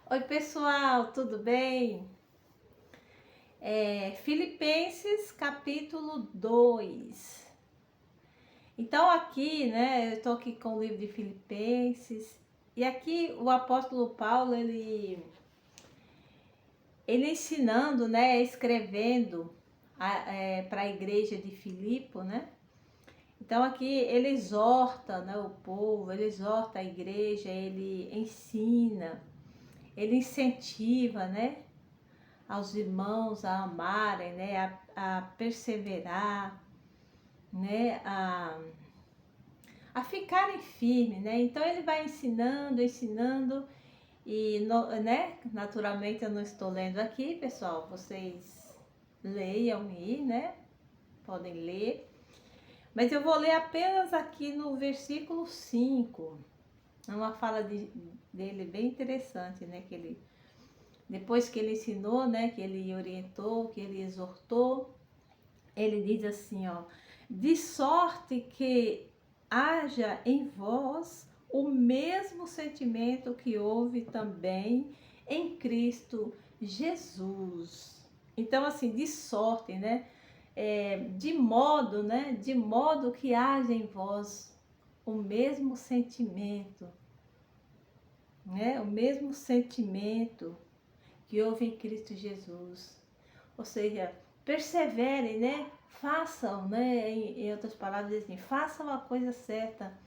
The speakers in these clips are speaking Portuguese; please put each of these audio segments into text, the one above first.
Oi, pessoal, tudo bem? Filipenses capítulo 2. Então, aqui, né, eu estou aqui com o livro de Filipenses, e aqui o apóstolo Paulo, ele ensinando, né, escrevendo para a igreja de Filipe, né? Então, aqui ele exorta, né, o povo, ele exorta a igreja, ele ensina, ele incentiva, né? Aos irmãos a amarem, né, a perseverar, né, a ficarem firmes, né? Então ele vai ensinando e, né, naturalmente eu não estou lendo aqui, pessoal, vocês leiam aí, né? Podem ler. Mas eu vou ler apenas aqui no versículo 5. É uma fala dele bem interessante, né? Que ele, depois que ele ensinou, né? Que ele orientou, que ele exortou, ele diz assim, ó: de sorte que haja em vós o mesmo sentimento que houve também em Cristo Jesus. Então, assim, de sorte, né? De modo, né? De modo que haja em vós o mesmo sentimento, né? O mesmo sentimento que houve em Cristo Jesus. Ou seja, perseverem, né? Façam, né? Em outras palavras, assim, façam a coisa certa,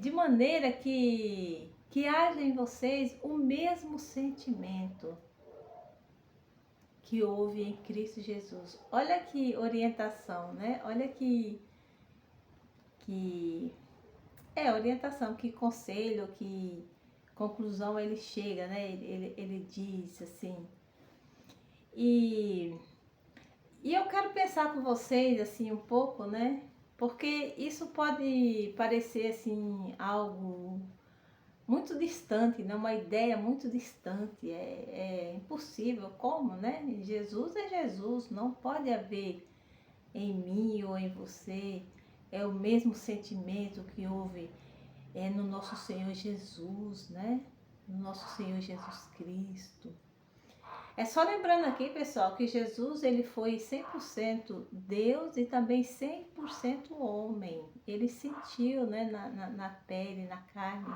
de maneira que haja em vocês o mesmo sentimento que houve em Cristo Jesus. Olha que orientação, né? Olha que orientação, que conselho, que conclusão ele chega, né? Ele diz assim. E eu quero pensar com vocês assim um pouco, né? Porque isso pode parecer assim algo muito distante, né? Uma ideia muito distante, é impossível. Como, né? Jesus é Jesus, não pode haver em mim ou em você o mesmo sentimento que houve no nosso Senhor Jesus, né? No nosso Senhor Jesus Cristo. É só lembrando aqui, pessoal, que Jesus ele foi 100% Deus e também 100% homem. Ele sentiu, né, na pele, na carne,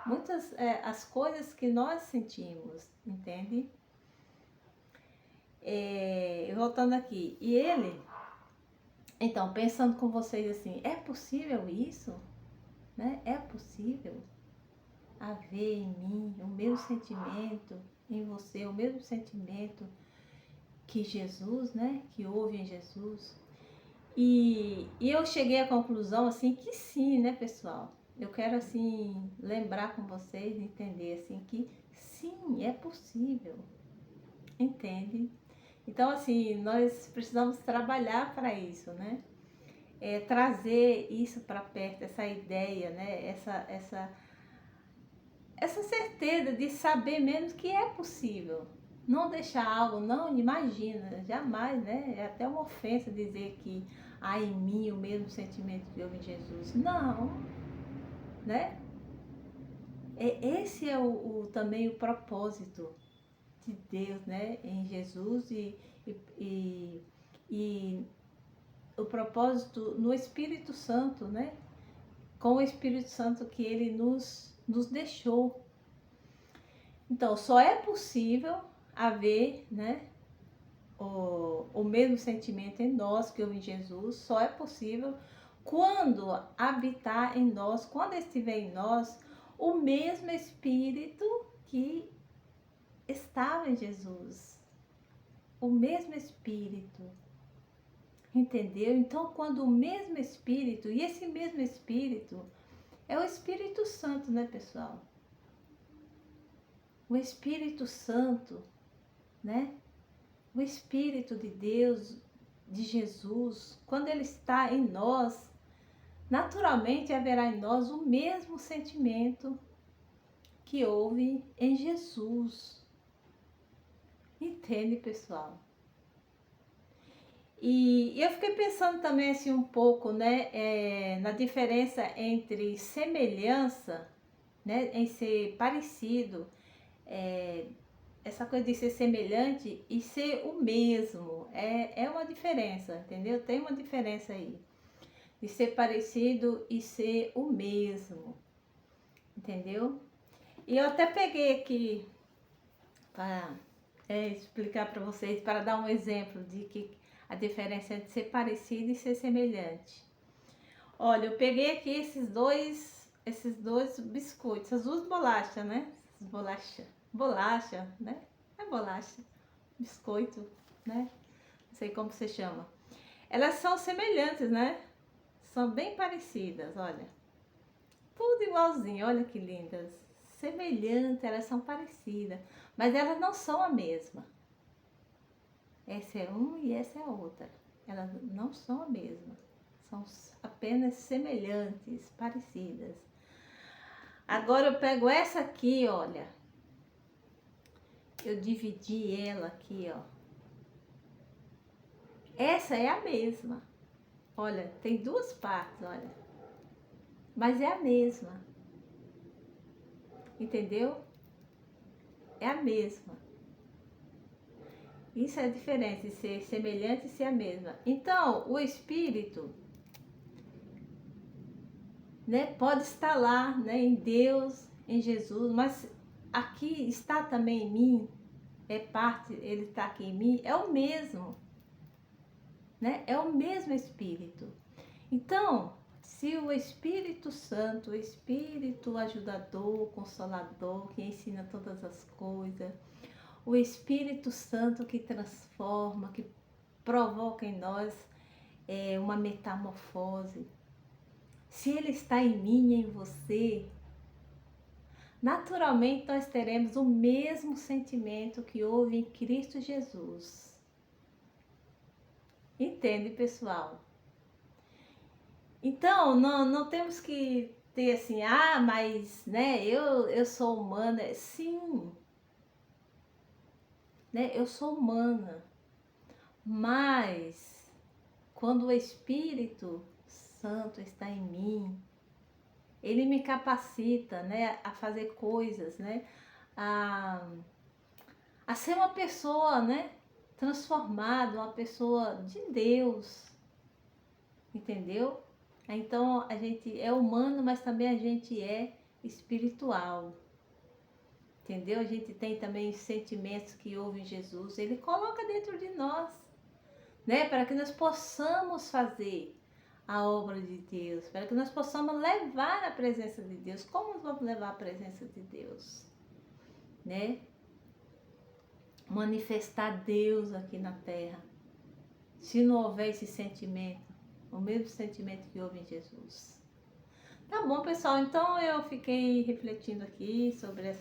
muitas as coisas que nós sentimos, entende? Voltando aqui, e ele, então, pensando com vocês assim, é possível isso? Né? É possível haver em mim o mesmo sentimento, em você o mesmo sentimento que Jesus, né? Que houve em Jesus. E eu cheguei à conclusão assim que sim, né, pessoal? Eu quero assim lembrar com vocês, entender assim que sim, é possível. Entende? Então assim, nós precisamos trabalhar para isso, né? Trazer isso para perto, essa ideia, né? Essa certeza de saber mesmo que é possível. Não deixar algo, não imagina, jamais, né? É até uma ofensa dizer que há em mim o mesmo sentimento que houve em Jesus. Não, né? Esse é também o propósito de Deus, né? Em Jesus e, e o propósito no Espírito Santo, né? Com o Espírito Santo que Ele nos deixou. Então, só é possível haver, né, o mesmo sentimento em nós que houve em Jesus, só é possível quando habitar em nós, quando estiver em nós, o mesmo Espírito que estava em Jesus. O mesmo Espírito. Entendeu? Então, quando o mesmo Espírito, e esse mesmo Espírito é o Espírito Santo, né, pessoal? O Espírito Santo, né? O Espírito de Deus, de Jesus, quando ele está em nós, naturalmente haverá em nós o mesmo sentimento que houve em Jesus. Entende, pessoal? E eu fiquei pensando também assim um pouco, né, na diferença entre semelhança, né, em ser parecido, essa coisa de ser semelhante e ser o mesmo. É uma diferença, entendeu? Tem uma diferença aí. De ser parecido e ser o mesmo. Entendeu? E eu até peguei aqui para explicar para vocês, para dar um exemplo de que a diferença entre ser parecido e ser semelhante. Olha, eu peguei aqui esses dois biscoitos, essas duas bolachas, né? Bolacha, né? É bolacha, biscoito, né? Não sei como você chama. Elas são semelhantes, né? São bem parecidas, olha. Tudo igualzinho, olha que lindas. Semelhantes, elas são parecidas, mas elas não são a mesma. Essa é uma e essa é a outra. Elas não são a mesma. São apenas semelhantes, parecidas. Agora eu pego essa aqui, olha. Eu dividi ela aqui, ó. Essa é a mesma. Olha, tem duas partes, olha. Mas é a mesma. Entendeu? É a mesma. Isso é a diferença de ser semelhante e ser a mesma. Então, o espírito, né, pode estar lá, né, em Deus, em Jesus, mas aqui está também em mim, é parte, ele está aqui em mim, é o mesmo, né? É o mesmo espírito. Então, se o Espírito Santo, o Espírito ajudador, consolador, que ensina todas as coisas, o Espírito Santo que transforma, que provoca em nós uma metamorfose, se ele está em mim e em você, naturalmente nós teremos o mesmo sentimento que houve em Cristo Jesus. Entende, pessoal? Então, não temos que ter assim, mas, né, eu sou humana. Sim, né, eu sou humana. Mas, quando o Espírito Santo está em mim, ele me capacita, né, a fazer coisas, né, a ser uma pessoa, né, transformada, uma pessoa de Deus, entendeu? Então a gente é humano, mas também a gente é espiritual, entendeu? A gente tem também os sentimentos que houve em Jesus, ele coloca dentro de nós, né, para que nós possamos fazer a obra de Deus, para que nós possamos levar a presença de Deus. Como nós vamos levar a presença de Deus, né? Manifestar Deus aqui na terra, se não houver esse sentimento, o mesmo sentimento que houve em Jesus. Tá bom, pessoal, então eu fiquei refletindo aqui sobre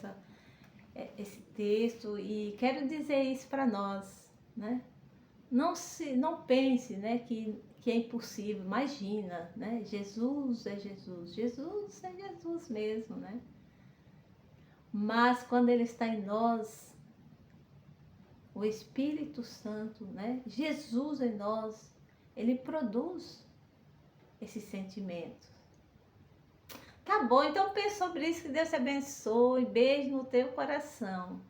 esse texto e quero dizer isso para nós, né? Não pense, né, que é impossível. Imagina, né? Jesus é Jesus, Jesus é Jesus mesmo, né? Mas quando ele está em nós, o Espírito Santo, né? Jesus em nós, ele produz esse sentimento. Tá bom, então pense sobre isso, que Deus te abençoe, beijo no teu coração.